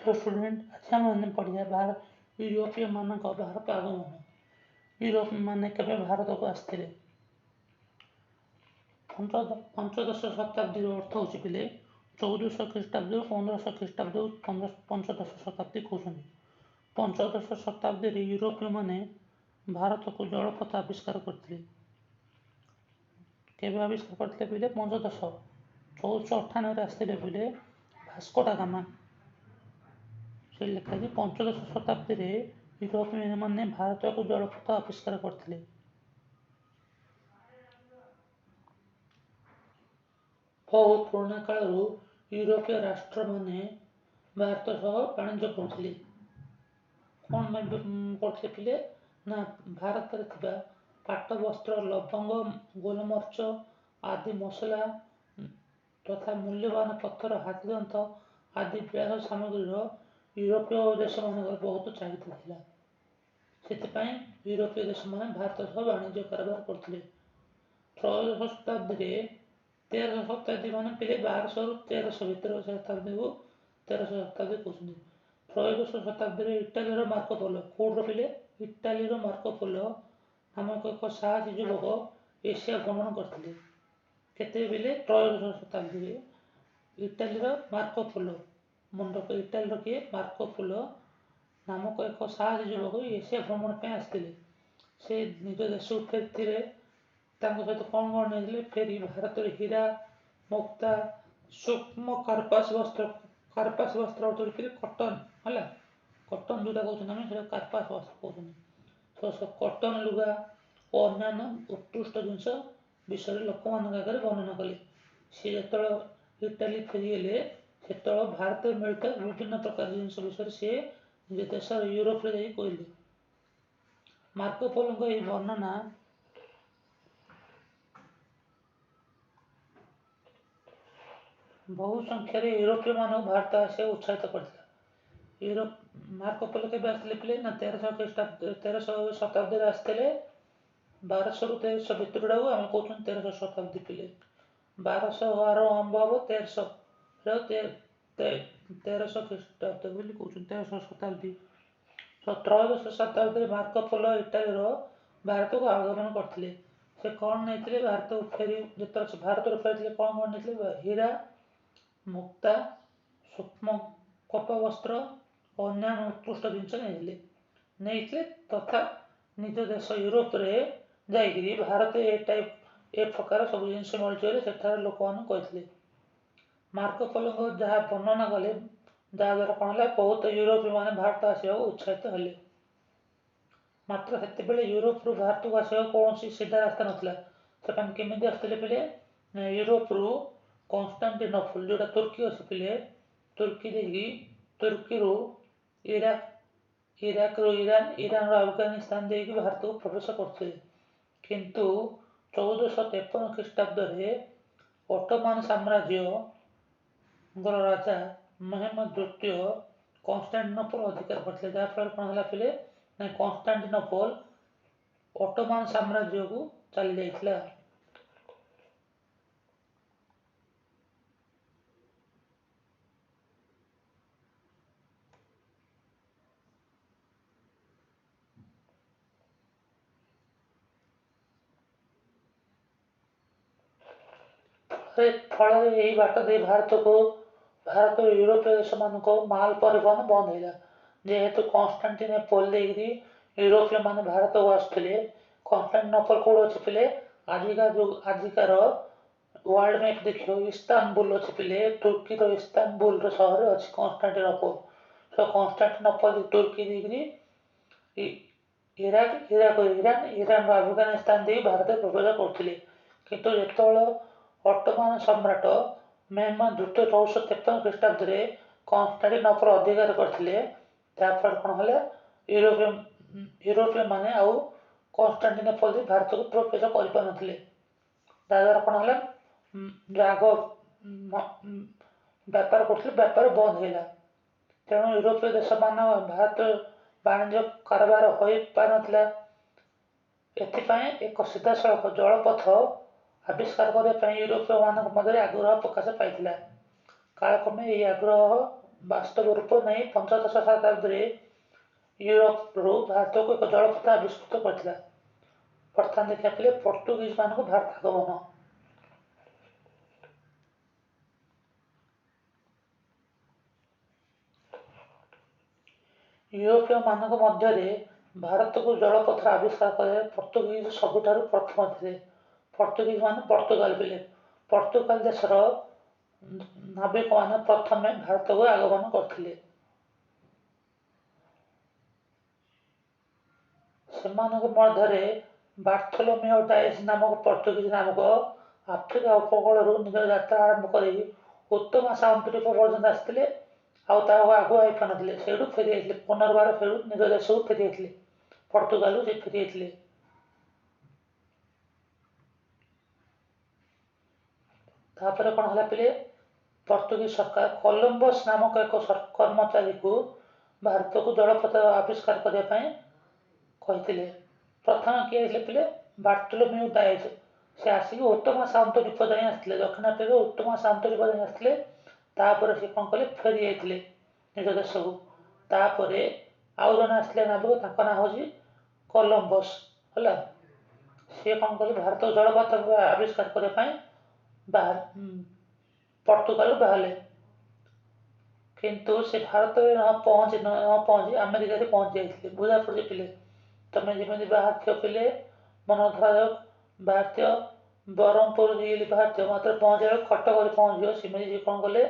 Hello student, अच्छा मैंने पढ़िया यूरोपीय ମାନଙ୍କ ଭାରତ ଆଗମନ। यूरोप ମାନେ କେବେ ଭାରତକୁ ଆସିଥିଲେ? ପଞ୍ଚଦଶ ଶତାବ୍ଦୀର ଅର୍ଥ ହେଉଛି ପିଲେ 1400 ଖ୍ରୀଷ୍ଟାବ୍ଦରୁ 1500 ଖ୍ରୀଷ୍ଟାବ୍ଦରୁ 15ଦଶ ଶତାବ୍ଦୀ କହୁଛନ୍ତି। ପଞ୍ଚଦଶ ଶତାବ୍ଦୀରେ ୟୁରୋପୀୟ ମାନେ ଭାରତକୁ ଜଳପଥ ଆବିଷ୍କାର କରିଥିଲେ। କେବେ ଆବିଷ୍କାର କରିଥିଲେ ପିଲେ? 1498ରେ ଆସିଥିଲେ ପିଲେ ଭାସ୍କୋ ଡା ଗାମା। ସେ ଲେଖାଯାଇଛି ପଞ୍ଚଦଶ ଶତାବ୍ଦୀରେ ୟୁରୋପୀୟ ମାନେ ଭାରତକୁ ଜଳପଥ ଆବିଷ୍କାର କରିଥିଲେ। ବହୁ ପୁରୁଣା କାଳରୁ ୟୁରୋପୀୟ ରାଷ୍ଟ୍ରମାନେ ଭାରତ ସହ ବାଣିଜ୍ୟ କରୁଥିଲେ। କ'ଣ କରୁଥିଲେ ପିଲେ? ନା ଭାରତରେ ଥିବା ପାଟ ବସ୍ତ୍ର, ଲବଙ୍ଗ, ଗୋଲମରିଚ ଆଦି ମସଲା ତଥା ମୂଲ୍ୟବାନ ପଥର, ହାତୀଦନ୍ତ ଆଦି ବିଳାସ ସାମଗ୍ରୀର ୟୁରୋପୀୟ ଦେଶମାନଙ୍କର ବହୁତ ଚାହିଦା ଥିଲା। ସେଥିପାଇଁ ୟୁରୋପୀୟ ଦେଶମାନେ ଭାରତ ସହ ବାଣିଜ୍ୟ କାରବାର କରୁଥିଲେ। ତ୍ରୟୋଦଶ ଶତାବ୍ଦୀରେ 13ଶହ ଶତାବ୍ଦୀ ମାନେ ପିଲେ 1200ରୁ 1300 ଭିତରେ ଶତାବ୍ଦୀକୁ 13ଶହ ଶତାବ୍ଦୀ କହୁଛନ୍ତି। ତ୍ରୟୋଦଶ ଶତାବ୍ଦୀରେ ଇଟାଲୀର ମାର୍କୋ ପୋଲୋ, କୋଉଠର ପିଲେ? ଇଟାଲୀର ମାର୍କୋ ପୋଲୋ ନାମକ ଏକ ସାହସୀ ଯୁବକ ଏସିଆ ଭ୍ରମଣ କରିଥିଲେ। କେତେ ପିଲେ? ତ୍ରୟୋଦଶ ଶତାବ୍ଦୀରେ ଇଟାଲୀର ମାର୍କୋ ପୋଲୋ, ଇଟାଲୀର କିଏ? ମାର୍କୋ ପୋଲୋ ନାମକ ଏକ ସାହସୀ ଯୁବକ ଏସିଆ ଭ୍ରମଣ ପାଇଁ ଆସିଥିଲେ। ସେ ନିଜ ଦେଶକୁ ଫେରିଥିଲେ। ତାଙ୍କ ସହିତ କ'ଣ ନେଇଥିଲେ? ଫେରି ଭାରତରେ ହୀରା, ମୁକ୍ତା, ସୂକ୍ଷ୍ମ କାର୍ପାସ ବସ୍ତ୍ର ଅର୍ଥ କଟନ, ହେଲା, କଟନ ଯେଉଁଟା କହୁଛନ୍ତି ଆମେ ସେଇଟା କାର୍ପାସ ବସ୍ତ୍ର କହୁଛନ୍ତି। କଟନ ଲୁଗା ଓ ଅନ୍ୟାନ୍ୟ ଉତ୍କୃଷ୍ଟ ଜିନିଷ ବିଷୟରେ ଲୋକମାନଙ୍କ ଆଗରେ ବର୍ଣ୍ଣନା କଲେ। ସେ ଯେତେବେଳେ ଇଟାଲୀ ଫେରିଗଲେ ସେତେବେଳେ ଭାରତରେ ମିଳୁଥିବା ବିଭିନ୍ନ ପ୍ରକାର ଜିନିଷ ବିଷୟରେ ସେ ନିଜ ଦେଶର ୟୁରୋପରେ ଯାଇ କହିଲେ। ମାର୍କୋ ପୋଲୋଙ୍କ ଏହି ବର୍ଣ୍ଣନା ବହୁ ସଂଖ୍ୟାରେ ୟୁରୋପୀୟ ମାନଙ୍କୁ ଭାରତ ଆସିବାକୁ ଉତ୍ସାହିତ କରିଥିଲା। ମାର୍କୋ ପୋଲୋ କେବେ ଆସିଥିଲେ ପିଲେ? ନା 13ଶହ ଶତାବ୍ଦୀରେ ଆସିଥିଲେ। 1200ରୁ 1300 ଭିତରଟାକୁ ଆମେ କହୁଛନ୍ତି 13ଶହ ଶତାବ୍ଦୀ ପିଲେ। 1200 ଆରମ୍ଭ ହବ 1300 ଖ୍ରୀଷ୍ଟାବ୍ଦ ବୋଲି କହୁଛନ୍ତି 13ଶହ ଶତାବ୍ଦୀ। ତ୍ରୟୋଦଶ ଶତାବ୍ଦୀରେ ମାର୍କୋ ପୋଲୋ ଇଟାଲୀର ଭାରତକୁ ଆଗମନ କରିଥିଲେ। ସେ କ'ଣ ନେଇଥିଲେ? ଭାରତରୁ ଫେରିଥିଲେ କ'ଣ ନେଇଥିଲେ? ହୀରା, ମୁକ୍ତା, ସୂକ୍ଷ୍ମ କପା ବସ୍ତ୍ର ଓ ଅନ୍ୟାନ୍ୟ ଉତ୍କୃଷ୍ଟ ଜିନିଷ ନେଇଥିଲେ ତଥା ନିଜ ଦେଶ ୟୁରୋପରେ ଯାଇକରି ଭାରତ ଏ ପ୍ରକାର ସବୁ ଜିନିଷ ମିଳୁଛି ବୋଲି ସେଠାରେ ଲୋକମାନଙ୍କୁ କହିଥିଲେ। ମାର୍କୋ ପୋଲୋଙ୍କ ଯାହା ବର୍ଣ୍ଣନା କଲେ, ଯାହାଦ୍ୱାରା କ'ଣ ହେଲା, ବହୁତ ୟୁରୋପୀୟ ମାନେ ଭାରତ ଆସିବାକୁ ଉତ୍ସାହିତ ହେଲେ। ମାତ୍ର ସେତେବେଳେ ୟୁରୋପରୁ ଭାରତକୁ ଆସିବାକୁ କୌଣସି ସିଧା ରାସ୍ତା ନଥିଲା। ସେମାନେ କେମିତି ଆସିଥିଲେ ପିଲେ? ୟୁରୋପରୁ କନଷ୍ଟାଣ୍ଟିନୋପଲ ଯେଉଁଟା ତୁର୍କୀ ଅଛି ପିଲେ, ତୁର୍କୀ ଦେଇକି ତୁର୍କୀରୁ ଇରାକରୁ ଇରାନ, ଇରାନରୁ ଆଫଗାନିସ୍ତାନ ଦେଇକି ଭାରତକୁ ପ୍ରବେଶ କରୁଥିଲେ। କିନ୍ତୁ 1453 ଖ୍ରୀଷ୍ଟାବ୍ଦରେ ଅଟୋମାନ ସାମ୍ରାଜ୍ୟର ରାଜା ମେହେମଦ ଦ୍ୱିତୀୟ କନଷ୍ଟାଣ୍ଟିନୋପଲ ଅଧିକାର କରିଥିଲେ। ଯାହାଫଳରେ କ'ଣ ହେଲା ପିଲେ? ନା କନଷ୍ଟାଣ୍ଟିନୋପଲ ଅଟୋମାନ ସାମ୍ରାଜ୍ୟକୁ ଚାଲି ଯାଇଥିଲା। ଫଳରେ ଏହି ବାଟ ଦେଇ ଭାରତରୁ ୟୁରୋପୀୟ ଦେଶମାନଙ୍କ ମାଲ ପରିବହନ ବନ୍ଦ ହେଲା। ଯେହେତୁ କନଷ୍ଟାଣ୍ଟିନୋପଲ ଦେଇକରି ୟୁରୋପୀୟ ମାନେ ଭାରତକୁ ଆସୁଥିଲେ। କନଷ୍ଟାଣ୍ଟିନୋପଲ କୋଉଠି ଅଛି ପିଲେ? ଆଜିକାର ୱାର୍ଲଡ ମ୍ୟାପ ଦେଖିବ, ଇସ୍ତାନବୁଲ ଅଛି ପିଲେ, ତୁର୍କୀର ଇସ୍ତାନବୁଲର ସହରରେ ଅଛି କନଷ୍ଟାଣ୍ଟିନୋପଲ। କନଷ୍ଟାଣ୍ଟିନୋପଲ ତୁର୍କୀ ଦେଇକରି ଇରାନରୁ ଆଫଗାନିସ୍ତାନ ଦେଇ ଭାରତରେ ପ୍ରବେଶ କରୁଥିଲେ। କିନ୍ତୁ ଯେତେବେଳେ ଅଟୋମାନ ସମ୍ରାଟ ମେହେମଦ ଦ୍ୱିତୀୟ 1453 ଖ୍ରୀଷ୍ଟାବ୍ଦରେ କନଷ୍ଟାଣ୍ଟିନୋପଲ ଅଧିକାର କରିଥିଲେ, ଯାହାଫଳରେ କ'ଣ ହେଲା, ୟୁରୋପୀୟ ମାନେ ଆଉ କନଷ୍ଟାଣ୍ଟିନୋପଲ ଦେଇ ଭାରତକୁ ପ୍ରବେଶ କରିପାରୁନଥିଲେ। ଯାହାଦ୍ୱାରା କ'ଣ ହେଲା, ଆଗ ବ୍ୟାପାର କରୁଥିଲେ, ବ୍ୟାପାର ବନ୍ଦ ହେଲା। ତେଣୁ ୟୁରୋପୀୟ ଦେଶମାନ ଭାରତ ବାଣିଜ୍ୟ କାରବାର ହୋଇପାରିନଥିଲା। ଏଥିପାଇଁ ଏକ ସିଧାସଳଖ ଜଳପଥ ଆବିଷ୍କାର କରିବା ପାଇଁ ୟୁରୋପୀୟ ମାନଙ୍କ ମଧ୍ୟରେ ଆଗ୍ରହ ପ୍ରକାଶ ପାଇଥିଲା। କାଳକ୍ରମେ ଏହି ଆଗ୍ରହ ବାସ୍ତବ ରୂପ ନେଇ ପଞ୍ଚଦଶ ଶତାବ୍ଦୀରେ ୟୁରୋପରୁ ଭାରତକୁ ଏକ ଜଳପଥ ଆବିଷ୍କୃତ କରିଥିଲା। ପ୍ରଥମେ ଦେଖିଥିଲେ ପର୍ତ୍ତୁଗୀଜମାନଙ୍କୁ ଭାରତ ଆଗମନ। ୟୁରୋପୀୟମାନଙ୍କ ମଧ୍ୟରେ ଭାରତକୁ ଜଳପଥର ଆବିଷ୍କାର କରି ପର୍ତ୍ତୁଗୀଜ ସବୁଠାରୁ ପ୍ରଥମ ଥିଲେ। ପର୍ତ୍ତୁଗୀଜମାନେ ପର୍ତ୍ତୁଗାଲ ପିଲେ। ପର୍ତ୍ତୁଗାଲ ଦେଶର ନାବିକମାନେ ପ୍ରଥମେ ଭାରତକୁ ଆଗମନ କରିଥିଲେ। ସେମାନଙ୍କ ମଧ୍ୟରେ ବାର୍ଥୋଲୋମିଓ ଡାଏଜ ନାମକ ପର୍ତ୍ତୁଗୀଜ ନାମକ ଆଫ୍ରିକା ଉପକୂଳରୁ ନିଜ ଯାତ୍ରା ଆରମ୍ଭ କରି ଉତ୍ତର ମହାସାଗର ପର୍ଯ୍ୟନ୍ତ ଆସିଥିଲେ ଆଉ ତାହାକୁ ଆଗୁଆ ପାଇପାରିନଥିଲେ। ସେଇଠୁ ଫେରି ଯାଇଥିଲେ, ପୁନର୍ବାର ଫେରୁ ନିଜ ଦେଶକୁ ଫେରି ଯାଇଥିଲେ। ପର୍ତ୍ତୁଗାଲରୁ ସେ ଫେରି ଯାଇଥିଲେ। ତାପରେ କ'ଣ ହେଲା ପିଲେ, ପର୍ତ୍ତୁଗୀଜ ସରକାର କଲମ୍ବସ୍ ନାମକ ଏକ କର୍ମଚାରୀକୁ ଭାରତକୁ ଜଳପଥ ଆବିଷ୍କାର କରିବା ପାଇଁ କହିଥିଲେ। ପ୍ରଥମେ କିଏ ହେଇଥିଲେ ପିଲେ? ବାର୍ଥୋଲୋମିଓ ଡାଏଜ। ସେ ଆସିକି ଉତ୍ତର ମହାସାଗର ଦ୍ୱୀପ ଯାଏଁ ଆସିଥିଲେ। ଦକ୍ଷିଣ ଆଫ୍ରିକା ଉତ୍ତର ମହାସାଗର ଦ୍ୱୀପ ଯାଏଁ ଆସିଥିଲେ। ତାପରେ ସେ କ'ଣ କଲେ, ଫେରି ଯାଇଥିଲେ ନିଜ ଦେଶକୁ। ତାପରେ ଆଉ ଜଣେ ଆସିଥିଲେ ନାବିକ, ତାଙ୍କ ନାଁ ହେଉଛି କଲମ୍ବସ୍। ହେଲା, ସିଏ କ'ଣ କଲେ, ଭାରତକୁ ଜଳପଥ ଆବିଷ୍କାର କରିବା ପାଇଁ ପର୍ତ୍ତୁଗାଲରୁ ବାହାରିଲେ। କିନ୍ତୁ ସେ ଭାରତରେ ନ ପହଞ୍ଚି ଆମେରିକାରେ ପହଞ୍ଚି ଯାଇଥିଲେ। ବୁଝାପଡ଼ୁଛି ପିଲେ? ତମେ ଯେମିତି ବାହାରିଥିବ ପିଲେ, ମନ ଧରାଯାଉ ବାହାରିଥିବ ବ୍ରହ୍ମପୁର ବାହାରିଥିବ, ମାତ୍ର ପହଞ୍ଚିଲା ବେଳକୁ କଟକରେ ପହଞ୍ଚିବ। ସେମିତି ସେ କ'ଣ କଲେ,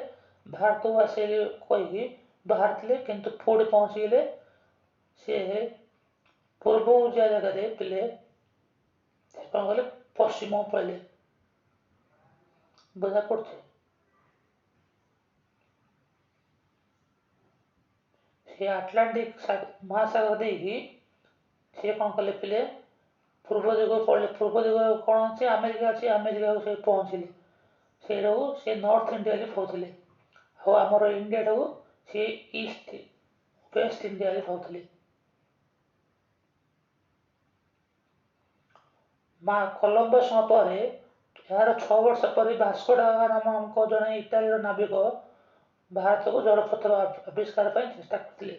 ଭାରତକୁ ଆସିଲେ କହିକି ବାହାରିଥିଲେ, କିନ୍ତୁ କୋଉଠି ପହଞ୍ଚିଗଲେ, ସେ ପୂର୍ବ ଓଡିଆ ଜାଗାରେ ପିଲେ ସେ କ'ଣ କଲେ, ପଶ୍ଚିମକୁ ପଳେଇଲେ। ବୁଝା ପଡୁଛି? ସେ ଆଟଲାଣ୍ଟିକ ମହାସାଗର ଦେଇକି ସେ କ'ଣ କଲେ ପିଲେ, ପୂର୍ବ ଦିଗକୁ ପଳେଇଲେ। ପୂର୍ବ ଦିଗରେ କ'ଣ ଅଛି, ଆମେରିକା ଅଛି। ଆମେରିକାକୁ ସେ ପହଞ୍ଚିଲେ। ସେଇଟାକୁ ସେ ନର୍ଥ ଇଣ୍ଡିଆରେ କହୁଥିଲେ। ଆଉ ଆମର ଇଣ୍ଡିଆଟାକୁ ସେ ୱେଷ୍ଟ ଇଣ୍ଡିଆରେ କହୁଥିଲେ। କଲମ୍ବସଙ୍କ ପରେ ଏହାର 6 ବର୍ଷ ପରେ ଭାସ୍କୋ ଡା ଗାମା ନାମକ ଜଣେ ଇଟାଲୀର ନାବିକ ଭାରତକୁ ଜଳପଥର ଆବିଷ୍କାର ପାଇଁ ଚେଷ୍ଟା କରିଥିଲେ।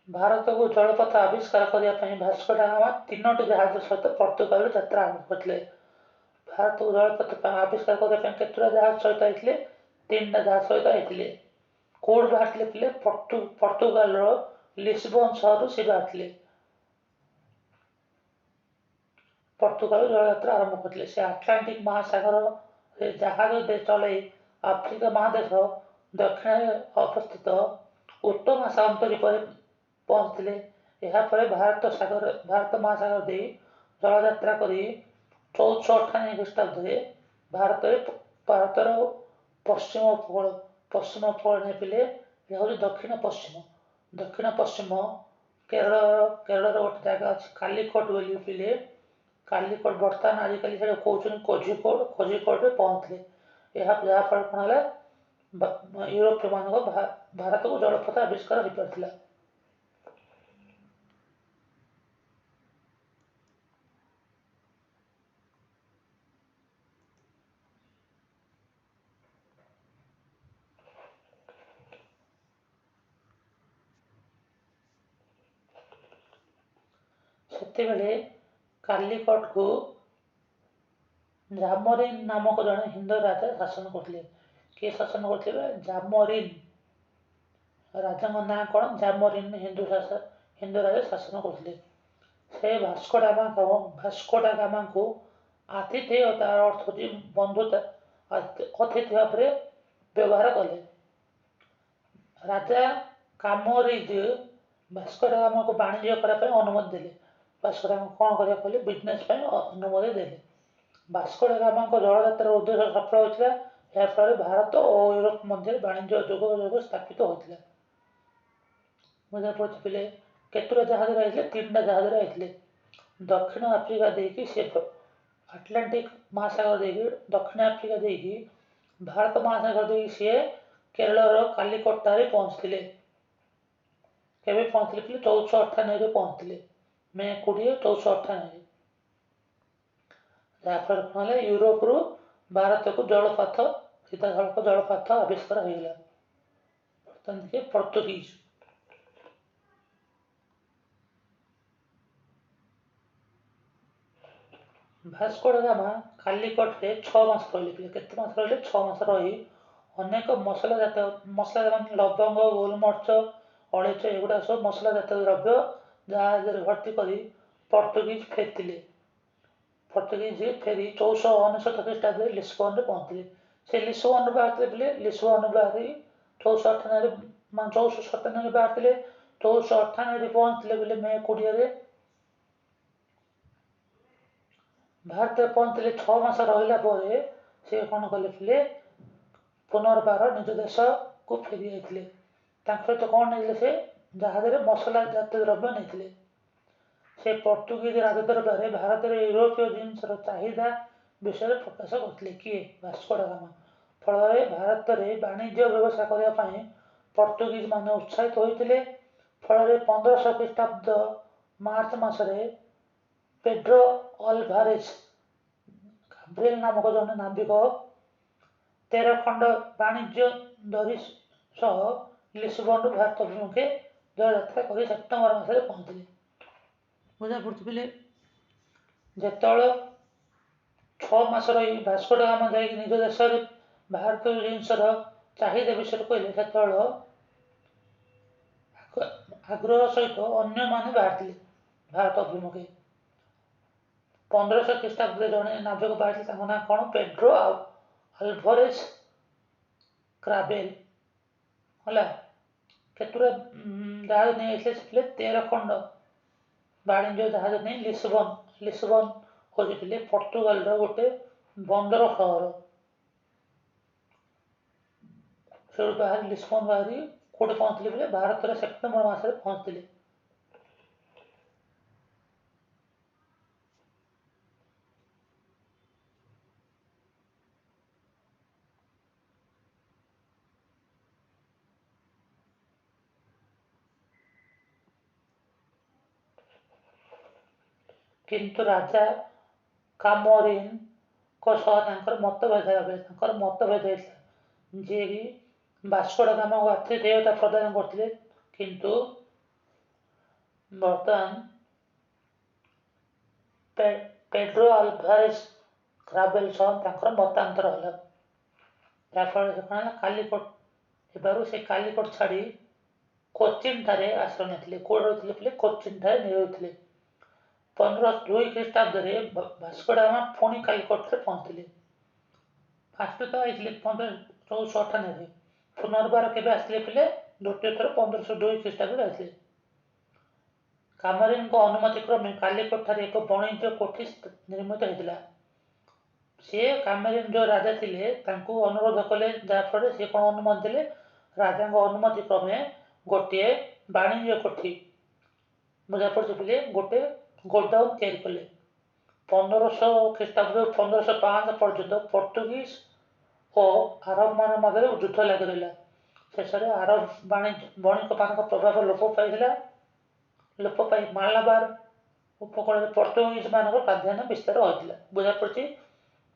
ଭାରତକୁ ଜଳପଥ ଆବିଷ୍କାର କରିବା ପାଇଁ ଭାସ୍କୋ ଡା ଗାମା 3ଟି ଜାହାଜ ସହିତ ପର୍ତ୍ତୁଗାଲରୁ ଯାତ୍ରା ଆରମ୍ଭ କରିଥିଲେ। ଭାରତକୁ ଜଳପଥ ଆବିଷ୍କାର କରିବା ପାଇଁ କେତେଟା ଜାହାଜ ସହିତ ଯାଇଥିଲେ? 3ଟା ଜାହାଜ ସହିତ ଯାଇଥିଲେ। କୋଉଠୁ ବାହାରିଥିଲେ ପିଲେ? ପର୍ତ୍ତୁଗାଲର ଲିସବନ ସହରରୁ ସେ ବାହାରିଥିଲେ। ପର୍ତ୍ତୁଗାଲରୁ ଜଳଯାତ୍ରା ଆରମ୍ଭ କରିଥିଲେ। ସେ ଆଟଲାଣ୍ଟିକ ମହାସାଗରରେ ଜାହାଜ ଚଳାଇ ଆଫ୍ରିକା ମହାଦେଶ ଦକ୍ଷିଣରେ ଅବସ୍ଥିତ ଉତ୍ତର ମହାସାଗର ଦ୍ୱୀପରେ ପହଞ୍ଚିଥିଲେ। ଏହାପରେ ଭାରତ ମହାସାଗର ଦେଇ ଜଳଯାତ୍ରା କରି 1498 ଖ୍ରୀଷ୍ଟାବ୍ଦରେ ଭାରତର ପଶ୍ଚିମ ଉପକୂଳ ନେଇଥିଲେ। ଏହା ହେଉଛି ଦକ୍ଷିଣ ପଶ୍ଚିମ କେରଳର ଗୋଟେ ଜାଗା ଅଛି କାଲିକଟ ବୋଲି ପିଲେ। କାଲିକଟ ବର୍ତ୍ତମାନ ଆଜିକାଲି ସେଇଟା କହୁଛନ୍ତି କୋଝିକୋଡ଼ରେ ପହଞ୍ଚିଥିଲେ। ଯାହାଫଳରେ କ'ଣ ହେଲା, ୟୁରୋପୀୟମାନଙ୍କ ଭାରତକୁ ଜଳପଥ ଆବିଷ୍କାର ହୋଇପାରିଥିଲା। ସେତେବେଳେ କାଲିକଟକୁ ଜାମୋରିନ ନାମକ ଜଣେ ହିନ୍ଦୁ ରାଜା ଶାସନ କରୁଥିଲେ। କିଏ ଶାସନ କରୁଥିଲେ? ଜାମୋରିନ। ରାଜାଙ୍କ ନାଁ କ'ଣ? ଜାମୋରିନ। ହିନ୍ଦୁ ରାଜା ଶାସନ କରୁଥିଲେ। ସେ ଭାସ୍କୋ ଡା ଗାମାଙ୍କୁ ଆତିଥେୟ, ତାର ଅର୍ଥ ହେଉଛି ବନ୍ଧୁତା, ଅତିଥି ଭାବରେ ବ୍ୟବହାର କଲେ। ରାଜା କାମୋରିଜ ଭାସ୍କୋ ଡା ଗାମାଙ୍କୁ ବାଣିଜ୍ୟ କରିବା ପାଇଁ ଅନୁମତି ଦେଲେ। ଭାସ୍କୋ ଡା ଗାମା କ'ଣ କରିବାକୁ କହିଲେ? ବିଜନେସ୍ ପାଇଁ ଅନୁମତି ଦେଲେ। ଭାସ୍କୋ ଡା ଗାମାଙ୍କ ଜଳଯାତ୍ରାର ଉଦ୍ଦେଶ୍ୟ ସଫଳ ହୋଇଥିଲା। ଏହାଫଳରେ ଭାରତ ଓ ୟୁରୋପ ମଧ୍ୟରେ ବାଣିଜ୍ୟ ଯୋଗାଯୋଗ ସ୍ଥାପିତ ହୋଇଥିଲା। ବୁଝାପଡ଼ୁଛି ପିଲେ? କେତେଟା ଜାହାଜରେ ଯାଇଥିଲେ? 3ଟା ଜାହାଜରେ ଯାଇଥିଲେ। ଦକ୍ଷିଣ ଆଫ୍ରିକା ଦେଇକି ସେ ଆଟଲାଣ୍ଟିକ ମହାସାଗର ଦେଇକି ଦକ୍ଷିଣ ଆଫ୍ରିକା ଦେଇକି ଭାରତ ମହାସାଗର ଦେଇକି ସିଏ କେରଳର କାଲିକଟରେ ପହଞ୍ଚିଥିଲେ। କେବେ ପହଞ୍ଚିଥିଲେ ପିଲେ? 1498ରେ ପହଞ୍ଚିଥିଲେ। ମେ 20, 1498। ଯାହାଫଳରେ କ'ଣ ହେଲା, ୟୁରୋପରୁ ଭାରତକୁ ଜଳପଥ, ସିଧାସଳଖ ଜଳପଥ ଆବିଷ୍କାର ହୋଇଗଲା। ବର୍ତ୍ତମାନ ଦେଖିବେ ପର୍ତ୍ତୁଗୀଜ। ଭାସ୍କୋ ଡା ଗାମା କାଲିକଟରେ 6 ମାସ ରହିଲେ। କେତେ ମାସ ରହିଲେ? 6 ମାସ ରହି ଅନେକ ମସଲା ମାନେ ଲବଙ୍ଗ, ଗୋଲମରିଚ, ଅଳେଇଚ, ଏଗୁଡ଼ା ସବୁ ମସଲା ଜାତୀୟ ଦ୍ରବ୍ୟ ଜାହାଜରେ ଭର୍ତ୍ତି କରି ପର୍ତ୍ତୁଗୀଜ ଫେରିଥିଲେ। ପର୍ତ୍ତୁଗୀଜ ଫେରି 1499 ଖ୍ରୀଷ୍ଟାବ୍ଦରେ ଲିସ୍ବନରେ ପହଞ୍ଚିଲେ। ସେ ଲିସ୍ବନରୁ ବାହାରିଥିଲେ। ଲିସ୍ବନରୁ ବାହାରି 1497ରେ ବାହାରିଥିଲେ। 1498ରେ ପହଞ୍ଚିଥିଲେ ବୋଲେ ମେ 20ରେ ଭାରତରେ ପହଞ୍ଚିଲେ। 6 ମାସ ରହିଲା ପରେ ସେ କ'ଣ କଲେ ଥିଲେ, ପୁନର୍ବାର ନିଜ ଦେଶକୁ ଫେରି ଯାଇଥିଲେ। ତାଙ୍କ ସହିତ କ'ଣ ନେଇଥିଲେ? ସେ ଜାହାଜରେ ମସଲା ଜାତୀୟ ଦ୍ରବ୍ୟ ନେଇଥିଲେ। ସେ ପର୍ତ୍ତୁଗୀଜ ରାଜଦରବାରରେ ଭାରତରେ ୟୁରୋପୀୟ ଜିନିଷର ଚାହିଦା ବିଷୟରେ ପ୍ରକାଶ କରିଥିଲେ। କିଏ? ଭାସ୍କୋ ଡା ଗାମା। ଫଳରେ ଭାରତରେ ବାଣିଜ୍ୟ ବ୍ୟବସାୟ କରିବା ପାଇଁ ପର୍ତ୍ତୁଗୀଜ ମାନେ ଉତ୍ସାହିତ ହୋଇଥିଲେ। ଫଳରେ 1500 ଖ୍ରୀଷ୍ଟାବ୍ଦ ମାର୍ଚ୍ଚ ମାସରେ ପେଡ୍ରୋ ଆଲଭାରେଜ ଗାବ୍ରିଏଲ ନାମକ ଜଣେ ନାବିକ 13 ଖଣ୍ଡ ବାଣିଜ୍ୟ ଦରି ସହ ଲିସ୍ବନରୁ ଭାରତ ଅଭିମୁଖେ ଜଳଯାତ୍ରା କରି ସେପ୍ଟେମ୍ବର ମାସରେ ପହଞ୍ଚିଲେ। ବୁଝାପଡ଼ୁଛି ପିଲେ? ଯେତେବେଳେ 6 ମାସ ରହି ଭାସ୍କୋ ଡା ଗାମା ଯାଇକି ନିଜ ଦେଶରେ ଭାରତୀୟ ଜିନିଷର ଚାହିଦା ବିଷୟରେ କହିଲେ, ସେତେବେଳେ ଆଗ୍ରହ ସହିତ ଅନ୍ୟମାନେ ବାହାରିଥିଲେ ଭାରତ ଅଭିମୁଖେ। 1500 ଖ୍ରୀଷ୍ଟାବ୍ଦରେ ଜଣେ ନାବିକ ବାହାରିଥିଲେ। ତାଙ୍କ ନାଁ କ'ଣ? Pedro Alvarez Gabriel. ହେଲା, କେତୁଟା ଜାହାଜ ନେଇ ଆସିଲେ? ସେ 13 ଖଣ୍ଡ ବାଣିଜ୍ୟ ଜାହାଜ ନେଇ ଲିସ୍ବନ ଖୋଜିଥିଲେ, ପର୍ତ୍ତୁଗାଲର ଗୋଟେ ବନ୍ଦର ସହର। ସେଠୁ ବାହାରି ଲିସ୍ବନ ବାହାରି କୋଉଠି ପହଞ୍ଚିଲେ ବୋଲେ ଭାରତରେ ସେପ୍ଟେମ୍ବର ମାସରେ ପହଞ୍ଚିଥିଲେ। କିନ୍ତୁ ରାଜା କାମୋରିନଙ୍କ ସହ ତାଙ୍କର ମତଭେଦ ହେଇଥିଲା, ଯିଏକି ଭାସ୍କୋ ଡା ଗାମାକୁ ଆତିଥେୟତା ପ୍ରଦାନ କରିଥିଲେ। କିନ୍ତୁ ବର୍ତ୍ତମାନ ପେଡ୍ରୋ ଆଲଭାରେଜ ଗାବ୍ରିଏଲ ସହ ତାଙ୍କର ମତାନ୍ତର ହେଲା। ଯାହାଫଳରେ ସେ କ'ଣ ହେଲା, କାଲିକଟ ହେବାରୁ ସେ କାଲିକଟ ଛାଡ଼ି କୋଚିନ୍ଠାରେ ଆଶ୍ରୟ ନେଇଥିଲେ। କୋଉଠି ରହିଥିଲେ ପିଲେ? କୋଚିନ୍ଠାରେ ନେଇଥିଲେ। 1502 ଖ୍ରୀଷ୍ଟାବ୍ଦରେ ଭାସ୍କୋ ଡା ଗାମା ପୁଣି କାଲିକଟରେ ପହଞ୍ଚିଥିଲେ। ଫାଷ୍ଟ ତ ଆଇଥିଲେ 1498ରେ। ପୁନର୍ବାର କେବେ ଆସିଥିଲେ ପିଲେ? ଦ୍ୱିତୀୟ ଥର 1502 ଖ୍ରୀଷ୍ଟାବ୍ଦରେ ଆସିଥିଲେ। କାମୋରିନଙ୍କ ଅନୁମତି କ୍ରମେ କାଲିକଟଠାରେ ଏକ ବାଣିଜ୍ୟ କୋଠି ନିର୍ମିତ ହୋଇଥିଲା। ସେ କାମୋରିନ ଯେଉଁ ରାଜା ଥିଲେ ତାଙ୍କୁ ଅନୁରୋଧ କଲେ, ଯାହାଫଳରେ ସେ କ'ଣ ଅନୁମତି ଦେଲେ? ରାଜାଙ୍କ ଅନୁମତି କ୍ରମେ ଗୋଟିଏ ବାଣିଜ୍ୟ କୋଠି, ବୁଝାପଡ଼ୁଛି ପିଲେ, ଗୋଟେ ଗୋଡାଉନ୍ ତିଆରି କଲେ। 1500 ଖ୍ରୀଷ୍ଟାବ୍ଦରୁ 1505 ପର୍ଯ୍ୟନ୍ତ ପର୍ତ୍ତୁଗୀଜ ଓ ଆରବମାନଙ୍କ ମଧ୍ୟରେ ଯୁଦ୍ଧ ଲାଗି ରହିଲା। ଶେଷରେ ଆରବ ବଣିକମାନଙ୍କ ପ୍ରଭାବ ଲୋପ ପାଇ ମାଲାବାର ଉପକୂଳରେ ପର୍ତ୍ତୁଗୀଜମାନଙ୍କ ପ୍ରାଧାନ୍ୟ ବିସ୍ତାର ହୋଇଥିଲା। ବୁଝାପଡ଼ୁଛି?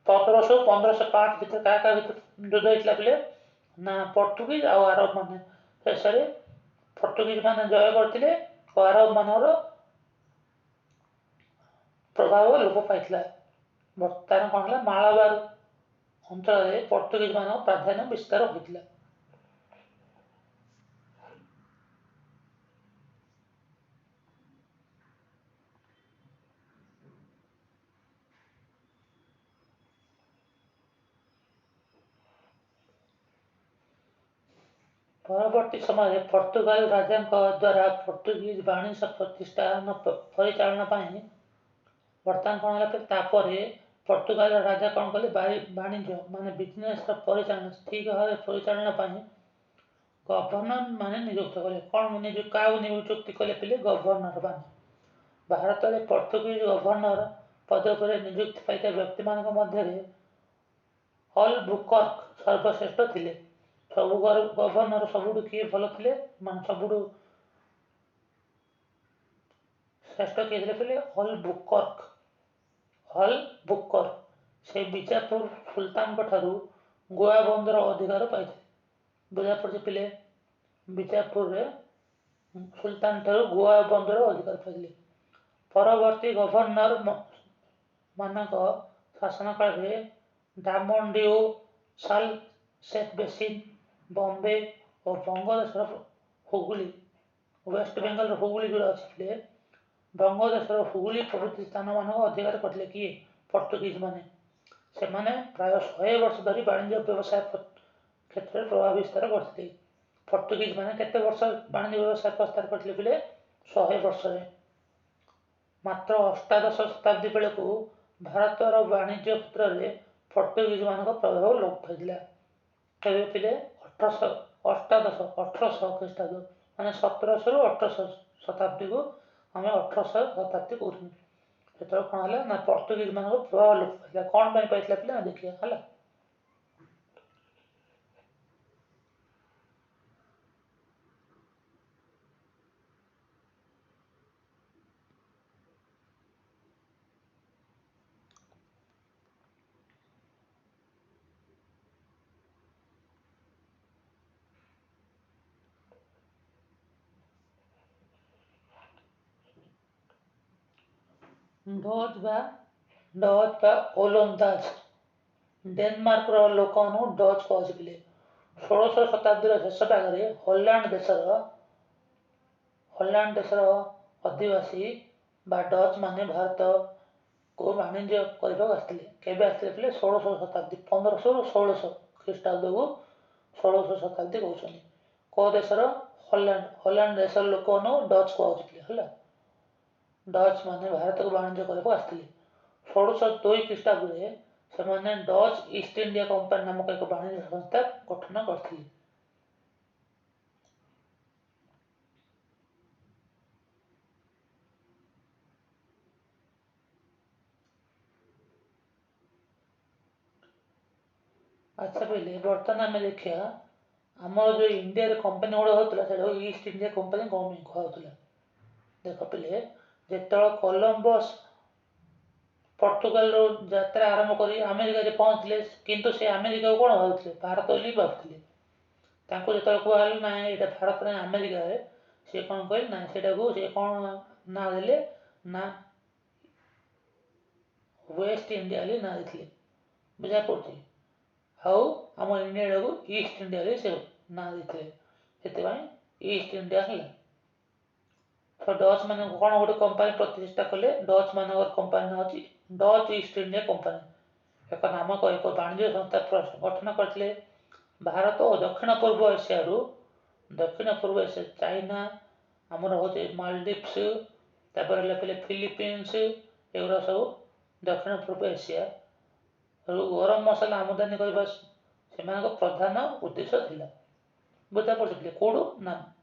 1500 1505 ଭିତରେ କାହା ଭିତରେ ଯୁଦ୍ଧ ହେଇଥିଲା ପିଲେ? ନା, ପର୍ତ୍ତୁଗୀଜ ଆଉ ଆରବମାନେ। ଶେଷରେ ପର୍ତ୍ତୁଗୀଜମାନେ ଜୟ କରିଥିଲେ ଓ ଆରବମାନଙ୍କର ପ୍ରଭାବ ଲୋପ ପାଇଥିଲା। ବର୍ତ୍ତମାନ କ'ଣ ହେଲା, ମାଳାବାର ଅଞ୍ଚଳରେ ପର୍ତ୍ତୁଗୀଜମାନଙ୍କ ପ୍ରାଧାନ୍ୟ ବିସ୍ତାର ହୋଇଥିଲା। ପରବର୍ତ୍ତୀ ସମୟରେ ପର୍ତ୍ତୁଗାଲ ରାଜାଙ୍କ ଦ୍ୱାରା ପର୍ତ୍ତୁଗୀଜ ବାଣିଜ୍ୟ ପ୍ରତିଷ୍ଠାନ ପରିଚାଳନା ପାଇଁ ବର୍ତ୍ତମାନ କ'ଣ ହେଲା, ତାପରେ ପର୍ତ୍ତୁଗାଲର ରାଜା କ'ଣ କଲେ, ବାଣିଜ୍ୟ ମାନେ ବିଜନେସର ପରିଚାଳନା ଠିକ୍ ଭାବରେ ପରିଚାଳନା ପାଇଁ ଗଭର୍ଣ୍ଣର ମାନେ ନିଯୁକ୍ତ କଲେ। କାହାକୁ ନିଯୁକ୍ତି କଲେ ପିଲେ? ଗଭର୍ଣ୍ଣର ମାନେ। ଭାରତରେ ପର୍ତ୍ତୁଗୀଜ ଗଭର୍ଣ୍ଣର ପଦ ଉପରେ ନିଯୁକ୍ତି ପାଇଥିବା ବ୍ୟକ୍ତିମାନଙ୍କ ମଧ୍ୟରେ ଅଲବୁକର୍କ ସର୍ବଶ୍ରେଷ୍ଠ ଥିଲେ। ସବୁ ଗଭର୍ଣ୍ଣର ସବୁଠୁ କିଏ ଭଲ ଥିଲେ? ମାନେ ସବୁଠୁ ଶ୍ରେଷ୍ଠ କିଏ ଥିଲେ ପିଲେ? ଅଲବୁକର୍କ ହଲ୍ ବୁକର ସେ ବିଜାପୁର ସୁଲତାନଙ୍କ ଠାରୁ ଗୋଆ ବନ୍ଦର ଅଧିକାର ପାଇଥିଲେ। ବୁଝାପଡ଼ୁଛି ପିଲେ, ବିଜାପୁରରେ ସୁଲତାନ ଠାରୁ ଗୋଆ ବନ୍ଦର ଅଧିକାର ପାଇଥିଲେ। ପରବର୍ତ୍ତୀ ଗଭର୍ଣ୍ଣର ମାନଙ୍କ ଶାସନ କାଳରେ ଡାମନ ଡିଉ, ସାଲ ସେଖ ବେସିନ, ବମ୍ବେ ଓ ବଙ୍ଗଦେଶର ହୁଗୁଳି, ୱେଷ୍ଟ ବେଙ୍ଗଲର ହୁଗୁଳି ଯୋଉଟା ଅଛି ପିଲେ, ବଙ୍ଗଦେଶର ହୁଗୁଳି ପ୍ରଭୃତି ସ୍ଥାନମାନଙ୍କୁ ଅଧିକାର କରିଥିଲେ। କିଏ? ପର୍ତ୍ତୁଗୀଜ ମାନେ। ସେମାନେ ପ୍ରାୟ 100 ବର୍ଷ ଧରି ବାଣିଜ୍ୟ ବ୍ୟବସାୟ କ୍ଷେତ୍ରରେ ପ୍ରଭାବ ବିସ୍ତାର କରିଥିଲେ। ପର୍ତ୍ତୁଗୀଜ ମାନେ କେତେ ବର୍ଷ ବାଣିଜ୍ୟ ବ୍ୟବସାୟ ପ୍ରସ୍ତାର କରିଥିଲେ ପିଲେ? 100 ବର୍ଷରେ। ମାତ୍ର ଅଷ୍ଟାଦଶ ଶତାବ୍ଦୀ ବେଳକୁ ଭାରତର ବାଣିଜ୍ୟ କ୍ଷେତ୍ରରେ ପର୍ତ୍ତୁଗୀଜ ମାନଙ୍କ ପ୍ରଭାବ ଲୋପ ପାଇଥିଲା। କେବେ ପିଲେ? ଅଷ୍ଟାଦଶ 1800 ଖ୍ରୀଷ୍ଟାବ୍ଦ, ମାନେ 1700ରୁ 1800 ଶତାବ୍ଦୀକୁ ଆମେ 1800 ଶତାବ୍ଦୀ କହୁଛୁ। ସେତେବେଳେ କ'ଣ ହେଲା ନା ପର୍ତ୍ତୁଗୀଜ ମାନଙ୍କ ପ୍ରଭାବ ଲୋପ ପାଇଥିଲା। କ'ଣ ପାଇଁ ପାଇଥିଲା ପିଲା ଦେଖିବା ହେଲା। ଡଚ୍ ବା ଓଲନ୍ଦାଜ ଡେନମାର୍କର ଲୋକମାନଙ୍କୁ ଡଚ୍ କୁହାଯାଉଛି ପିଲେ। 16ଶ ଶତାବ୍ଦୀର ଶେଷ ଭାଗରେ ହଲାଣ୍ଡ ଦେଶର ଅଧିବାସୀ ବା ଡଚ୍ ମାନେ ଭାରତକୁ ବାଣିଜ୍ୟ କରିବାକୁ ଆସିଥିଲେ। କେବେ ଆସିଥିଲେ ପିଲେ? 16ଶ ଶତାବ୍ଦୀ, 1500ରୁ 1600 ଖ୍ରୀଷ୍ଟାବ୍ଦକୁ 16ଶ ଶତାବ୍ଦୀ କହୁଛନ୍ତି। କୋଉ ଦେଶର? ହଲାଣ୍ଡ ଦେଶର ଲୋକମାନଙ୍କୁ ଡଚ୍ କୁହାଯାଉଛି ପିଲେ ହେଲା। ଡଚ୍ ମାନେ ଭାରତକୁ ବାଣିଜ୍ୟ କରିବାକୁ ଆସିଥିଲେ। 1602 ଖ୍ରୀଷ୍ଟାବ୍ଦରେ ସେମାନେ ଡଚ୍ ଇଷ୍ଟ ଇଣ୍ଡିଆ କମ୍ପାନୀ ନାମକ ଏକ ବାଣିଜ୍ୟ ସଂସ୍ଥା ଗଠନ କରିଥିଲେ। ଆଚ୍ଛା ପିଲେ, ବର୍ତ୍ତମାନ ଆମେ ଦେଖିବା ଆମର ଯୋଉ ଇଣ୍ଡିଆରେ କମ୍ପାନୀ ଗୁଡ଼ା ହଉଥିଲା ସେଟାକୁ ଇଷ୍ଟ ଇଣ୍ଡିଆ କମ୍ପାନୀ କ'ଣ ପାଇଁ କୁହାଯାଉଥିଲା। ଦେଖ ପିଲେ, ଯେତେବେଳେ କଲମ୍ବସ୍ ପର୍ତ୍ତୁଗାଲରୁ ଯାତ୍ରା ଆରମ୍ଭ କରି ଆମେରିକାରେ ପହଞ୍ଚିଲେ, କିନ୍ତୁ ସେ ଆମେରିକାକୁ କ'ଣ ଭାବୁଥିଲେ? ଭାରତ ବୋଲି ଭାବୁଥିଲେ। ତାଙ୍କୁ ଯେତେବେଳେ କୁହାହେଲା ନାଇଁ ଏଇଟା ଭାରତ ନାହିଁ ଆମେରିକାରେ, ସେ କ'ଣ କହିଲେ? ନାଇଁ ସେଇଟାକୁ ସେ କ'ଣ ନାଁ ଦେଲେ ନା ୱେଷ୍ଟ ଇଣ୍ଡିଆ ବୋଲି ନାଁ ଦେଇଥିଲେ। ବୁଝା ପଡ଼ୁଛି। ଆଉ ଆମ ଇଣ୍ଡିଆଟାକୁ ଇଷ୍ଟ ଇଣ୍ଡିଆ ବୋଲି ସେ ନାଁ ଦେଇଥିଲେ। ସେଥିପାଇଁ ଇଷ୍ଟ ଇଣ୍ଡିଆ ହେଲା। ତ ଡଚ୍ ମାନେ କ'ଣ ଗୋଟେ କମ୍ପାନୀ ପ୍ରତିଷ୍ଠା କଲେ। ଡଚ୍ ମାନଙ୍କର କମ୍ପାନୀ ନାଁ ଅଛି ଡଚ୍ ଇଷ୍ଟ ଇଣ୍ଡିଆ କମ୍ପାନୀ। ଏକ ନାମକ ଏକ ବାଣିଜ୍ୟ ସଂସ୍ଥା ଗଠନ କରିଥିଲେ। ଭାରତ ଓ ଦକ୍ଷିଣ ପୂର୍ବ ଏସିଆରୁ, ଚାଇନା, ଆମର ହେଉଛି ମାଲଡିଭ୍ସ, ତାପରେ ହେଲା ପିଲେ ଫିଲିପିନ୍ସ, ଏଗୁଡ଼ା ସବୁ ଦକ୍ଷିଣ ପୂର୍ବ ଏସିଆରୁ ଗରମ ମସଲା ଆମଦାନୀ କରିବା ସେମାନଙ୍କ ପ୍ରଧାନ ଉଦ୍ଦେଶ୍ୟ ଥିଲା। ବୁଝା ପଡ଼ିଥିଲେ କୋଉଠୁ? ନା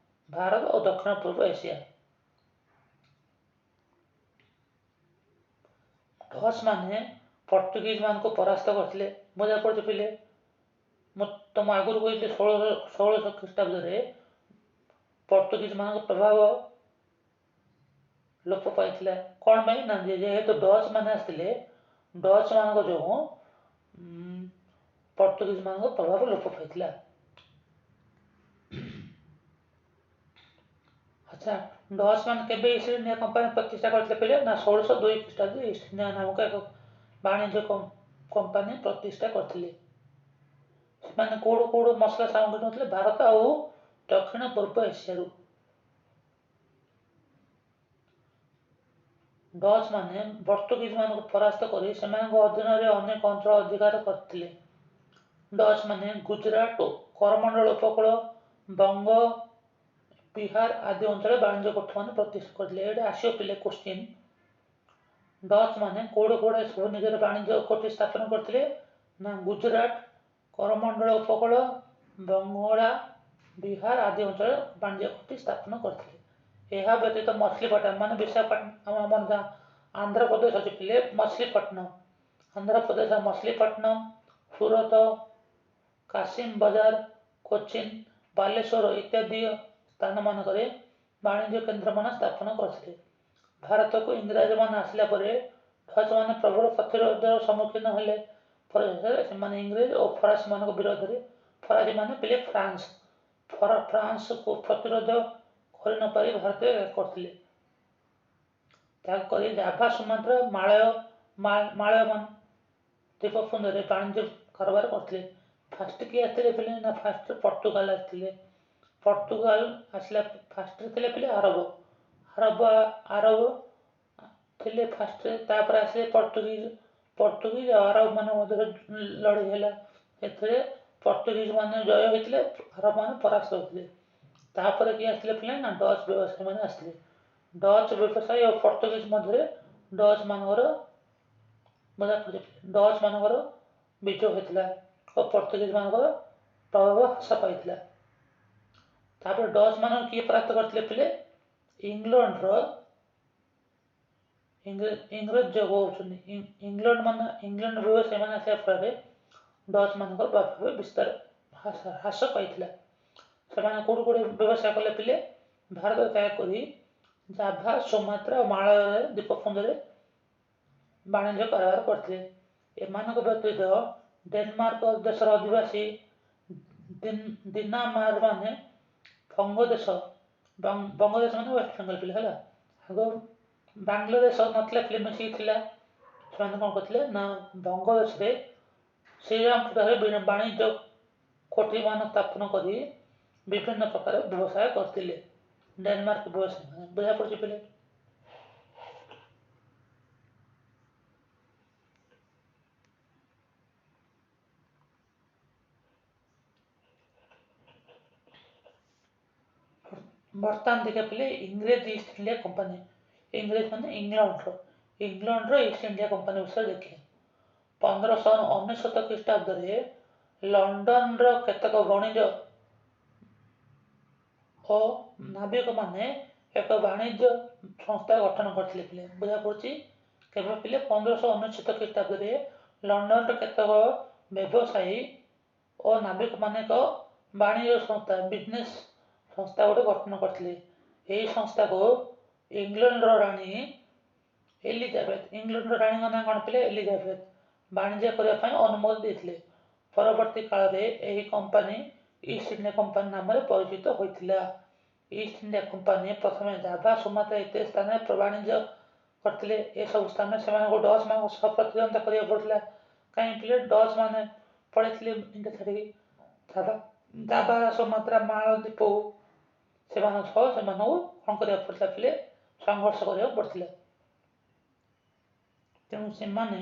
ଭାରତ ଓ ଦକ୍ଷିଣ ପୂର୍ବ ଏସିଆ। ଡଚ୍ ମାନେ ପର୍ତ୍ତୁଗୀଜ ମାନଙ୍କୁ ପରାସ୍ତ କରିଥିଲେ। ବୁଝା ପଡ଼ୁଛି ପିଲେ। ମୁଁ ତମ ଆଗରୁ କହିଥିଲି 1600 ଖ୍ରୀଷ୍ଟାବ୍ଦରେ ପର୍ତ୍ତୁଗୀଜ ମାନଙ୍କ ପ୍ରଭାବ ଲୋପ ପାଇଥିଲା। କ'ଣ ପାଇଁ? ନା ଯେହେତୁ ଡଚ୍ ମାନେ ଆସିଥିଲେ, ଡଚ୍ ମାନଙ୍କ ଯୋଗୁଁ ପର୍ତ୍ତୁଗୀଜ ମାନଙ୍କ ପ୍ରଭାବ ଲୋପ ପାଇଥିଲା। ଆଚ୍ଛା, ଡଚ୍ ମାନେ କେବେ ଇଷ୍ଟ ଇଣ୍ଡିଆ କମ୍ପାନୀ ପ୍ରତିଷ୍ଠା କରିଥିଲେ କହିଲେ? ନା 1602 ଖ୍ରୀଷ୍ଟାବ୍ଦରେ ଇଷ୍ଟ ଇଣ୍ଡିଆ ନାମକ ଏକ ବାଣିଜ୍ୟ କମ୍ପାନୀ ପ୍ରତିଷ୍ଠା କରିଥିଲେ। ସେମାନେ କୋଉଠୁ ମସଲା ସାମଗ୍ରୀ ନେଉଥିଲେ? ଭାରତ ଆଉ ଦକ୍ଷିଣ ପୂର୍ବ ଏସିଆରୁ। ଡଚ୍ ମାନେ ପର୍ତ୍ତୁଗୀଜ ମାନଙ୍କୁ ପରାସ୍ତ କରି ସେମାନଙ୍କ ଅଧୀନରେ ଅନେକ ଅଞ୍ଚଳ ଅଧିକାର କରିଥିଲେ। ଡଚ୍ ମାନେ ଗୁଜରାଟ, କରମଣ୍ଡଳ ଉପକୂଳ, ବଙ୍ଗ, ବିହାର ଆଦି ଅଞ୍ଚଳରେ ବାଣିଜ୍ୟ ଗୋଷ୍ଠୀମାନେ ପ୍ରତିଷ୍ଠା କରିଥିଲେ। ଏଇଟା ଆସିବ ପିଲେ କୋଶ୍ଚିନ୍। ଡଚ୍ ମାନେ କୋଉଠି ସବୁ ନିଜର ବାଣିଜ୍ୟ ଗୋଷ୍ଠୀ ସ୍ଥାପନ କରିଥିଲେ? ନା ଗୁଜରାଟ, କରମଣ୍ଡଳ ଉପକୂଳ, ବଙ୍ଗଳା, ବିହାର ଆଦି ଅଞ୍ଚଳରେ ବାଣିଜ୍ୟ ଗୋଷ୍ଠୀ ସ୍ଥାପନ କରିଥିଲେ। ଏହା ବ୍ୟତୀତ ମଛଲିପଟ୍ଟନମ, ମାନେ ବିଶାଖାପାଟନମ, ଆମର ଆନ୍ଧ୍ରପ୍ରଦେଶ ଅଛି ପିଲେ ମଛଲିପଟ୍ଟନମ, ଆନ୍ଧ୍ରପ୍ରଦେଶର ମଛଲିପଟ୍ଟନମ, ସୁରତ, କାସିମ ବଜାର, କୋଚିନ୍, ବାଲେଶ୍ୱର ଇତ୍ୟାଦି ସ୍ଥାନମାନଙ୍କରେ ବାଣିଜ୍ୟ କେନ୍ଦ୍ରମାନ ସ୍ଥାପନ କରିଥିଲେ। ଭାରତକୁ ଇଂରାଜୀମାନେ ଆସିଲା ପରେ ଡଚ୍ ମାନେ ପ୍ରବଳ ପ୍ରତିରୋଧର ସମ୍ମୁଖୀନ ହେଲେ। ପରିଶେଷରେ ସେମାନେ ଇଂରେଜ ଓ ଫରାସୀମାନଙ୍କ ବିରୋଧରେ ଫରାସୀମାନେ ପିଲେ ଫ୍ରାନ୍ସକୁ ପ୍ରତିରୋଧ କରି ନ ପାରି ଭାରତରେ କରିଥିଲେ। ତାକୁ କରି ଜାଭା, ସୁମାତ୍ରା, ମାଳୟମାନ ଦ୍ୱୀପପୁଞ୍ଜରେ ବାଣିଜ୍ୟ କାରବାର କରିଥିଲେ। ଫାଷ୍ଟ କିଏ ଆସିଥିଲେ ପିଲେ ନା ଫାଷ୍ଟ ପର୍ତ୍ତୁଗାଲ ଆସିଥିଲେ। ପର୍ତ୍ତୁଗାଲ ଆସିଲା ଫାଷ୍ଟରେ ଥିଲେ ପିଲେ ଆରବ ଥିଲେ ଫାଷ୍ଟରେ, ତାପରେ ଆସିଲେ ପର୍ତ୍ତୁଗୀଜ ଆଉ ଆରବମାନଙ୍କ ମଧ୍ୟରେ ଲଢ଼େଇ ହେଲା। ଏଥିରେ ପର୍ତ୍ତୁଗୀଜ ମାନେ ଜୟ ହୋଇଥିଲେ, ଆରବ ମାନେ ପରାସ୍ତ ହୋଇଥିଲେ। ତାପରେ କିଏ ଆସିଥିଲେ ପିଲେ ନା ଡଚ୍ ବ୍ୟବସାୟୀମାନେ ଆସିଥିଲେ। ଡଚ୍ ବ୍ୟବସାୟୀ ଓ ପର୍ତ୍ତୁଗୀଜ ମଧ୍ୟରେ ଡଚ୍ ମାନଙ୍କର ବିଜୟ ହୋଇଥିଲା ଓ ପର୍ତ୍ତୁଗୀଜ ମାନଙ୍କର ପ୍ରଭାବ ହ୍ରାସ ପାଇଥିଲା। ତାପରେ ଡଚ୍ ମାନଙ୍କୁ କିଏ ପରାସ୍ତ କରିଥିଲେ ପିଲେ? ଇଂରେଜ ଯୋଗ ହେଉଛନ୍ତି। ଇଂଲଣ୍ଡ ବ୍ୟବସାୟୀମାନେ ଆସିବା ଫଳରେ ଡଚ୍ ମାନଙ୍କର ପ୍ରଭାବ ବିସ୍ତାର ହ୍ରାସ ପାଇଥିଲା। ସେମାନେ କେଉଁଠି ବ୍ୟବସାୟ କଲେ ପିଲେ? ଭାରତ ତ୍ୟାଗ କରି ଜାଭା, ସୁମାତ୍ରା ଓ ମାଳୟ ଦ୍ୱୀପପୁଞ୍ଜରେ ବାଣିଜ୍ୟ କାରବାର କରିଥିଲେ। ଏମାନଙ୍କ ବ୍ୟତୀତ ଡେନମାର୍କ ଦେଶର ଅଧିବାସୀ ଦିନାମାରମାନେ ବଙ୍ଗଦେଶ ମାନେ ୱେଷ୍ଟ ବେଙ୍ଗଲ ପିଲା ହେଲା। ଆଗ ବାଂଲାଦେଶ ନଥିଲା ପିଲେ, ମିଶିକି ଥିଲା। ସେମାନେ କ'ଣ କରିଥିଲେ ନା ବଙ୍ଗଦେଶରେ ଶ୍ରୀରାମପୁରରେ ବାଣିଜ୍ୟ କୋଠିମାନ ସ୍ଥାପନ କରି ବିଭିନ୍ନ ପ୍ରକାର ବ୍ୟବସାୟ କରିଥିଲେ। ଡେନମାର୍କ ବ୍ୟବସାୟୀମାନେ ବୁଝା ପଡ଼ୁଛି ପିଲେ। ବର୍ତ୍ତମାନ ଦେଖିବା ପିଲେ ଇଂରେଜ ଇଷ୍ଟ ଇଣ୍ଡିଆ କମ୍ପାନୀ। ଇଂରେଜ ମାନେ ଇଂଲଣ୍ଡର ଇଷ୍ଟ ଇଣ୍ଡିଆ କମ୍ପାନୀ ବିଷୟରେ ଦେଖିବା। 1599 ଖ୍ରୀଷ୍ଟାବ୍ଦରେ ଲଣ୍ଡନର କେତେକ ବଣିଜ ଓ ନାବିକମାନେ ଏକ ବାଣିଜ୍ୟ ସଂସ୍ଥା ଗଠନ କରିଥିଲେ ପିଲେ। ବୁଝା ପଡ଼ୁଛି କେବେ ପିଲେ? 1599 ଖ୍ରୀଷ୍ଟାବ୍ଦରେ ଲଣ୍ଡନର କେତେକ ବ୍ୟବସାୟୀ ଓ ନାବିକମାନେ ଏକ ବାଣିଜ୍ୟ ସଂସ୍ଥା ବିଜନେସ୍ ସଂସ୍ଥା ଗୋଟେ ଗଠନ କରିଥିଲେ। ଏହି ସଂସ୍ଥାକୁ ଇଂଲଣ୍ଡର ରାଣୀ ଏଲିଜାବେଥ, ଇଂଲଣ୍ଡର ରାଣୀଙ୍କ ନାଁ କ'ଣ ପିଲେ? ଏଲିଜାବେଥ, ବାଣିଜ୍ୟ କରିବା ପାଇଁ ଅନୁମତି ଦେଇଥିଲେ। ପରବର୍ତ୍ତୀ କାଳରେ ଏହି କମ୍ପାନୀ ଇଷ୍ଟ ଇଣ୍ଡିଆ କମ୍ପାନୀ ନାମରେ ପରିଚିତ ହୋଇଥିଲା। ଇଷ୍ଟ ଇଣ୍ଡିଆ କମ୍ପାନୀ ପ୍ରଥମେ ଜାଭା, ସୁମାତ୍ରା ଇତ୍ୟାଦି ସ୍ଥାନରେ ବାଣିଜ୍ୟ କରିଥିଲେ। ଏସବୁ ସ୍ଥାନରେ ସେମାନଙ୍କୁ ଡଚ୍ ମାନଙ୍କ ସହ ପ୍ରତିଦ୍ୱନ୍ଦିତା କରିବାକୁ ପଡ଼ିଥିଲା। କାହିଁକି ପିଲେ? ଡଚ୍ ମାନେ ପଳେଇଥିଲେ ଇଣ୍ଡିଆ ଛାଡ଼ିକି ଜାଭା, ସୁମାତ୍ରା, ମାଳଦ୍ୱୀପକୁ। ସେମାନଙ୍କୁ କ'ଣ କରିବାକୁ ପଡ଼ିଥିଲା ପିଲେ? ସଂଘର୍ଷ କରିବାକୁ ପଡ଼ିଥିଲା। ତେଣୁ ସେମାନେ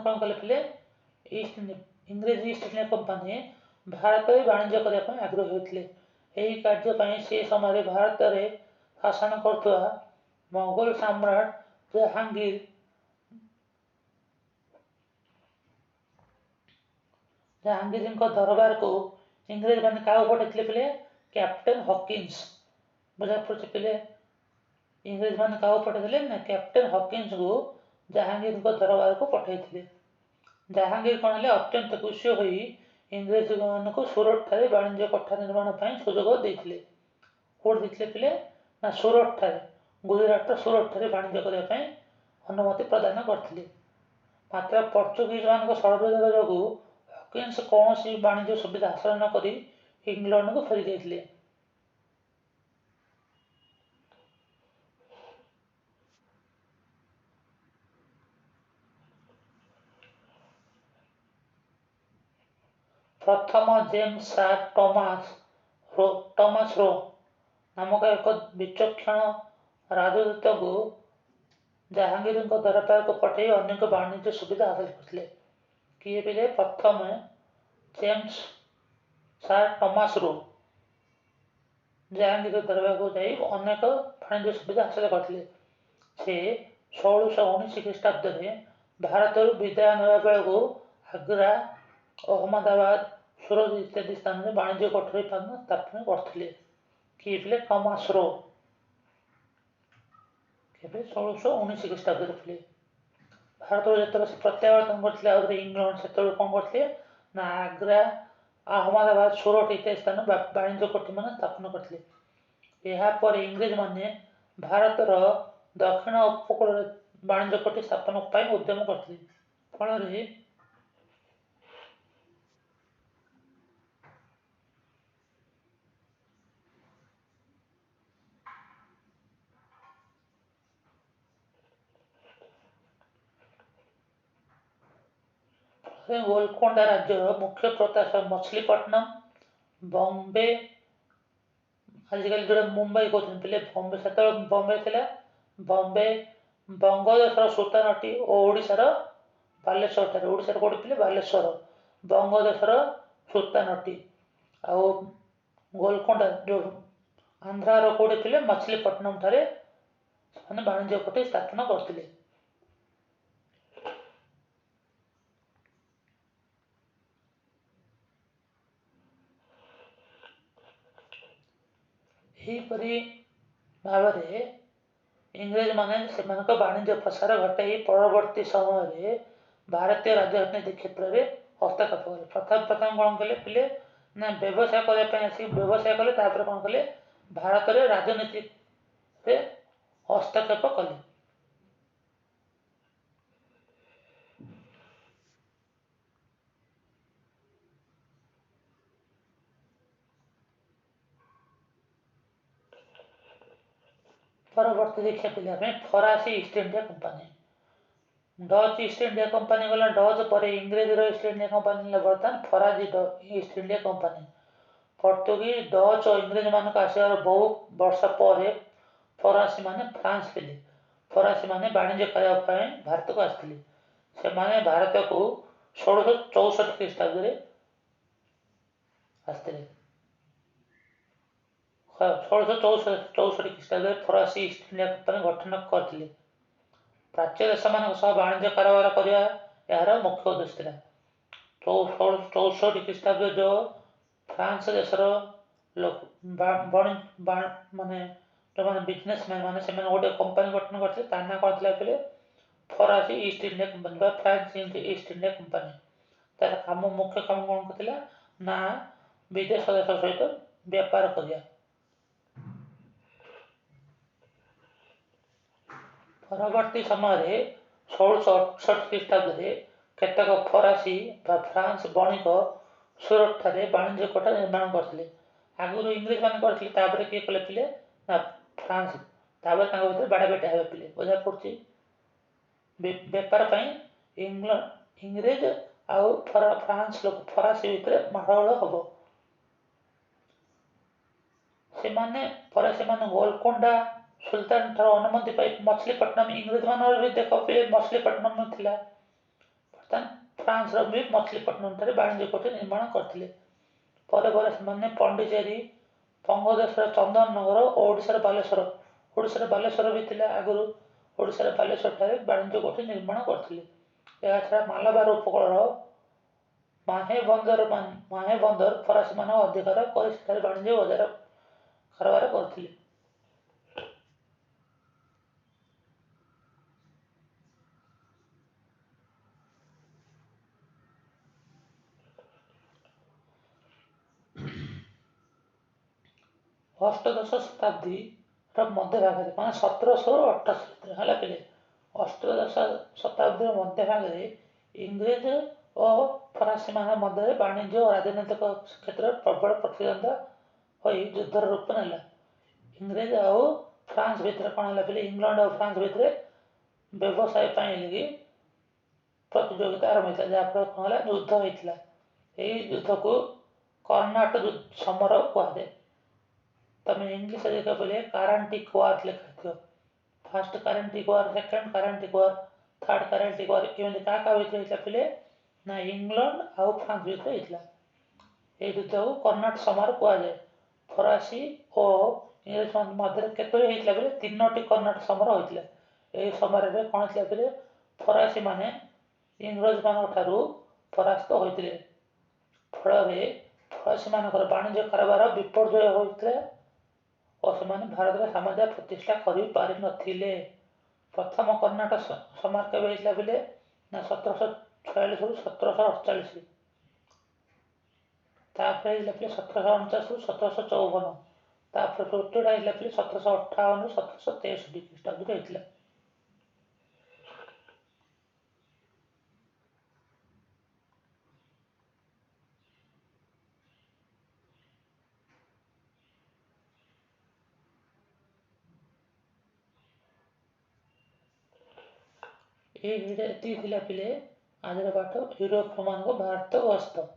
କ'ଣ କଲେ ପିଲେ? ଇଂରେଜ ଇଷ୍ଟ ଇଣ୍ଡିଆ କମ୍ପାନୀ ଭାରତରେ ବାଣିଜ୍ୟ କରିବା ପାଇଁ ଆଗ୍ରହୀ ହୋଇଥିଲେ। ଏହି କାର୍ଯ୍ୟ ପାଇଁ ସେ ସମୟରେ ଭାରତରେ ଶାସନ କରୁଥିବା ମୋଗଲ ସମ୍ରାଟ ଜାହାଙ୍ଗୀରଙ୍କ ଦରବାରକୁ ଇଂରେଜମାନେ କାହାକୁ ପଠାଇଥିଲେ ପିଲେ? Captain Hawkins. ବୁଝା ପଡ଼ୁଛି ପିଲେ? ଇଂରେଜମାନେ କାହାକୁ ପଠାଇଥିଲେ ନା କ୍ୟାପ୍ଟେନ୍ ହକିନ୍ସଙ୍କୁ ଜାହାଙ୍ଗୀରଙ୍କ ଦରବାରକୁ ପଠାଇଥିଲେ। ଜାହାଙ୍ଗୀର କ'ଣ ହେଲେ ଅତ୍ୟନ୍ତ ଖୁସି ହୋଇ ଇଂରେଜମାନଙ୍କୁ ସୁରଟଠାରେ ବାଣିଜ୍ୟ କୋଠା ନିର୍ମାଣ ପାଇଁ ସୁଯୋଗ ଦେଇଥିଲେ। କୋଉଠି ଦେଇଥିଲେ ପିଲେ? ନା ସୁରଟଠାରେ, ଗୁଜରାଟର ସୁରଟଠାରେ ବାଣିଜ୍ୟ କରିବା ପାଇଁ ଅନୁମତି ପ୍ରଦାନ କରିଥିଲେ। ମାତ୍ର ପର୍ତ୍ତୁଗୀଜମାନଙ୍କ ଷଡ଼ଯନ୍ତ୍ର ଯୋଗୁଁ ହକିନ୍ସ କୌଣସି ବାଣିଜ୍ୟ ସୁବିଧା ହାସଲ ନ କରି ଇଂଲଣ୍ଡକୁ ଫେରି ଯାଇଥିଲେ। ପ୍ରଥମ ଜେମ୍ସ ସାର୍ ଟମାସ ରୋ ନାମକ ଏକ ବିଚକ୍ଷଣ ରାଜଦୂତଙ୍କୁ ଜାହାଙ୍ଗୀରଙ୍କ ଦରବାରକୁ ପଠାଇ ଅନେକ ବାଣିଜ୍ୟ ସୁବିଧା ହାସଲ କରିଥିଲେ। କିଏ ପିଲେ? ପ୍ରଥମେ ଜେମ୍ସ ସାର୍ ଟମାସ ରୋ ଜାହାଙ୍ଗୀର ଦରବାରକୁ ଯାଇ ଅନେକ ବାଣିଜ୍ୟ ସୁବିଧା ହାସଲ କରିଥିଲେ। ସେ 1619 ଖ୍ରୀଷ୍ଟାବ୍ଦରେ ଭାରତରୁ ବିଦାୟ ନେବା ବେଳକୁ ଆଗ୍ରା, ଅହମ୍ମଦାବାଦ, ସୁରତ ଇତ୍ୟାଦି ସ୍ଥାନରେ ବାଣିଜ୍ୟ କୋଠରୀ ସ୍ଥାପନ କରିଥିଲେ। କିଏ ପିଲେ? ଟମାସ ରୋ। କେବେ? 1619 ଖ୍ରୀଷ୍ଟାବ୍ଦରେ ଥିଲେ। ଭାରତକୁ ଯେତେବେଳେ ସେ ପ୍ରତ୍ୟାବର୍ତ୍ତନ କରିଥିଲେ ଆଉଥରେ ଇଂଲଣ୍ଡ, ସେତେବେଳେ କ'ଣ କରିଥିଲେ ନା ଆଗ୍ରା अहमदाबाद सूरत इत्यादि स्थान वाणिज्य कोठी मान स्थापन करथिले। एहापर इंग्रेज माने भारतर दक्षिण उपकूल वाणिज्य कोठी स्थापन ପାଇଁ उद्यम करथिले। फଳରେ ଗୋଲକୋଣ୍ଡା ରାଜ୍ୟର ମୁଖ୍ୟ ପ୍ରଶାସକ ମଛଲିପଟ୍ଟନମ, ବମ୍ବେ, ଆଜିକାଲି ଯୋଉଟା ମୁମ୍ବାଇ କହୁଛନ୍ତି ପିଲେ ବମ୍ବେ, ସେତେବେଳେ ବମ୍ବେ ଥିଲା। ବମ୍ବେ, ବଙ୍ଗଦେଶର ସୁଲତାନଟି ଓ ଓଡ଼ିଶାର ବାଲେଶ୍ୱରଠାରେ, ଓଡ଼ିଶାର କୋଉଠି ଥିଲେ ବାଲେଶ୍ୱର, ବଙ୍ଗଦେଶର ସୁଲତାନଟି ଆଉ ଗୋଲକୋଣ୍ଡା ଯୋଉ ଆନ୍ଧ୍ରାର କୋଉଠି ଥିଲେ ମଛଲିପଟ୍ଟନମ ଠାରେ ସେମାନେ ବାଣିଜ୍ୟ କୋଠି ସ୍ଥାପନ କରିଥିଲେ। ଏହିପରି ଭାବରେ ଇଂରେଜମାନେ ସେମାନଙ୍କ ବାଣିଜ୍ୟ ପ୍ରସାର ଘଟାଇ ପରବର୍ତ୍ତୀ ସମୟରେ ଭାରତୀୟ ରାଜନୀତି କ୍ଷେତ୍ରରେ ହସ୍ତକ୍ଷେପ କଲେ। ପ୍ରଥମେ କ'ଣ କଲେ ପିଲେ ନା ବ୍ୟବସାୟ କରିବା ପାଇଁ ଆସିକି ବ୍ୟବସାୟ କଲେ, ତାପରେ କ'ଣ କଲେ ଭାରତରେ ରାଜନୀତିରେ ହସ୍ତକ୍ଷେପ କଲେ। ପରବର୍ତ୍ତୀ ଦେଖିବା ପିଲା ପାଇଁ ଫରାସୀ East India company. Dutch East India company ଗଲା, ଡଚ୍ ପରେ ଇଂରେଜର ଇଷ୍ଟ ଇଣ୍ଡିଆ କମ୍ପାନୀ ହେଲା ବର୍ତ୍ତମାନ ଫରାସୀ East India company. Portuguese, Dutch ଓ ଇଂରେଜମାନଙ୍କ ଆସିବାର ବହୁ ବର୍ଷ ପରେ ଫରାସୀମାନେ ଫ୍ରାନ୍ସ ଥିଲେ। ଫରାସୀମାନେ ବାଣିଜ୍ୟ କରିବା ପାଇଁ ଭାରତକୁ ଆସିଥିଲେ। ସେମାନେ ଭାରତକୁ 1664 ଖ୍ରୀଷ୍ଟାବ୍ଦରେ ଆସିଥିଲେ। 1664 ଖ୍ରୀଷ୍ଟାବ୍ଦରେ ଫରାସୀ ଇଷ୍ଟ ଇଣ୍ଡିଆ କମ୍ପାନୀ ଗଠନ କରିଥିଲେ। ପ୍ରାଚ୍ୟ ଦେଶମାନଙ୍କ ସହ ବାଣିଜ୍ୟ କାରବାର କରିବା ଏହାର ମୁଖ୍ୟ ଉଦ୍ଦେଶ୍ୟ ଥିଲା। 1664 ଖ୍ରୀଷ୍ଟାବ୍ଦରେ ଯେଉଁ ଫ୍ରାନ୍ସ ଦେଶର ମାନେ ଯେଉଁମାନେ ବିଜନେସମ୍ୟାନ୍ ମାନେ ସେମାନେ ଗୋଟେ କମ୍ପାନୀ ଗଠନ କରିଥିଲେ, ତା ନାଁ କ'ଣ ଥିଲା କହିଲେ ଫରାସୀ ଇଷ୍ଟ ଇଣ୍ଡିଆ କମ୍ପାନୀ ବା ଫ୍ରାନ୍ସ ଇଷ୍ଟ ଇଣ୍ଡିଆ କମ୍ପାନୀ। ତାର ମୁଖ୍ୟ କାମ କ'ଣ ଥିଲା ନା ବିଦେଶ ଦେଶ ସହିତ ବେପାର କରିବା। ପରବର୍ତ୍ତୀ ସମୟରେ 1668 ଖ୍ରୀଷ୍ଟାବ୍ଦରେ କେତେକ ଫରାସୀ ବା ଫ୍ରାନ୍ସ ବଣିକ ସୁରତଠାରେ ବାଣିଜ୍ୟ କୋଠା ନିର୍ମାଣ କରିଥିଲେ। ଆଗରୁ ଇଂରେଜମାନେ କରିଥିଲେ, ତାପରେ କିଏ କଲେ ଥିଲେ ନା ଫ୍ରାନ୍ସ, ତାପରେ ତାଙ୍କ ଭିତରେ ବାଡ଼ାପିଟା ହେବେ ପିଲେ ବୁଝା ପଡ଼ୁଛି। ବେପାର ପାଇଁ ଇଂରେଜ ଆଉ ଫ୍ରାନ୍ସ ଲୋକ ଫରାସୀ ଭିତରେ ମାଡ଼ଗୋଳ ହବ। ସେମାନେ ଗୋଲକୋଣ୍ଡା ସୁଲତାନଠାରୁ ଅନୁମତି ପାଇ ମଛଲିପଟ୍ଟନମ, ଇଂରେଜମାନଙ୍କର ବି ଦେଖ ମଛଲିପଟ୍ଟନମ ଥିଲା, ବର୍ତ୍ତମାନ ଫ୍ରାନ୍ସର ବି ମଛଲିପଟ୍ଟନମଠାରେ ବାଣିଜ୍ୟ କୋଠି ନିର୍ମାଣ କରିଥିଲେ। ପରେ ପରେ ସେମାନେ ପଣ୍ଡିଚେରୀ, ବଙ୍ଗଦେଶର ଚନ୍ଦନନଗର ଓ ଓଡ଼ିଶାର ବାଲେଶ୍ୱର ବି ଥିଲା ଆଗରୁ। ଓଡ଼ିଶାର ବାଲେଶ୍ୱରଠାରେ ବାଣିଜ୍ୟ କୋଠି ନିର୍ମାଣ କରିଥିଲେ। ଏହାଛଡ଼ା ମାଲାବାର ଉପକୂଳର ମାହେ ବନ୍ଦର ଫରାସୀମାନଙ୍କ ଅଧିକାର କରି ସେଠାରେ ବାଣିଜ୍ୟ ବଜାର କାରବାର କରିଥିଲେ। ଅଷ୍ଟଦଶ ଶତାବ୍ଦୀର ମଧ୍ୟଭାଗରେ ମାନେ 1768 ହେଲା ପିଲେ, ଅଷ୍ଟଦଶ ଶତାବ୍ଦୀର ମଧ୍ୟଭାଗରେ ଇଂରେଜ ଓ ଫରାସୀମାନଙ୍କ ମଧ୍ୟରେ ବାଣିଜ୍ୟ ଓ ରାଜନୈତିକ କ୍ଷେତ୍ରରେ ପ୍ରବଳ ପ୍ରତିଦ୍ୱନ୍ଦ୍ୱିତା ହୋଇ ଯୁଦ୍ଧର ରୂପ ନେଲା। ଇଂରେଜ ଆଉ ଫ୍ରାନ୍ସ ଭିତରେ କ'ଣ ହେଲା ପିଲେ, ଇଂଲଣ୍ଡ ଆଉ ଫ୍ରାନ୍ସ ଭିତରେ ବ୍ୟବସାୟ ପାଇଁ ଲାଗି ପ୍ରତିଯୋଗିତା ଆରମ୍ଭ ହେଇଥିଲା, ଯାହାଫଳରେ କ'ଣ ହେଲା ଯୁଦ୍ଧ ହେଇଥିଲା। ଏହି ଯୁଦ୍ଧକୁ କର୍ଣ୍ଣାଟ ସମର କୁହାଯାଏ। ତମେ ଇଂଲିଶରେ ଦେଖିବାକୁ ପଡ଼ିଲେ କାରାଣ୍ଟିକ୍ ୱାର୍ ଲେଖା ହେଇଥିବ। First Carnatic war, second Carnatic war, third Carnatic war, ଏମିତି କାହା ଭିତରେ ହେଇଥିଲା ପିଲେ ନା ଇଂଲଣ୍ଡ ଆଉ ଫ୍ରାନ୍ସ ଭିତରେ ହେଇଥିଲା। ଏହି ଯୁଦ୍ଧକୁ କର୍ଣ୍ଣାଟ ସମର କୁହାଯାଏ। ଫରାସୀ ଓ ଇଂରେଜମାନଙ୍କ ମଧ୍ୟରେ କେତୋଟି ହେଇଥିଲା ବେଲେ 3ଟି କର୍ଣ୍ଣାଟ ସମର ହୋଇଥିଲା। ଏହି ସମରରେ କ'ଣ ହେଇଥିଲା ବେଲେ ଫରାସୀମାନେ ଇଂରେଜମାନଙ୍କ ଠାରୁ ପରାସ୍ତ ହୋଇଥିଲେ। ଫଳରେ ଫରାସୀମାନଙ୍କର ବାଣିଜ୍ୟ କାରବାର ବିପର୍ଯ୍ୟୟ ହୋଇଥିଲା ଓ ସେମାନେ ଭାରତରେ ସାମ୍ରାଜ୍ୟ ପ୍ରତିଷ୍ଠା କରିପାରିନଥିଲେ। ପ୍ରଥମ କର୍ଣ୍ଣାଟ ସମର କେବେ ହେଇଥିଲା ବେଲେ ନା 1746ରୁ 1748। ତାପରେ ହେଇଥିଲା ପିଲେ 1749ରୁ 1754, ତାପରେ ତୃତୀୟଟା ହେଇଥିଲା ପିଲେ 1758ରୁ 1763 ଖ୍ରୀଷ୍ଟାବ୍ଦରେ ହେଇଥିଲା। ଏଇ ଭିଡ଼ିଓ ଏତିକି ଥିଲା ପିଲେ ଆଜିର ପାଠ ୟୁରୋପ ମାନଙ୍କ ଭାରତ ଗସ୍ତ।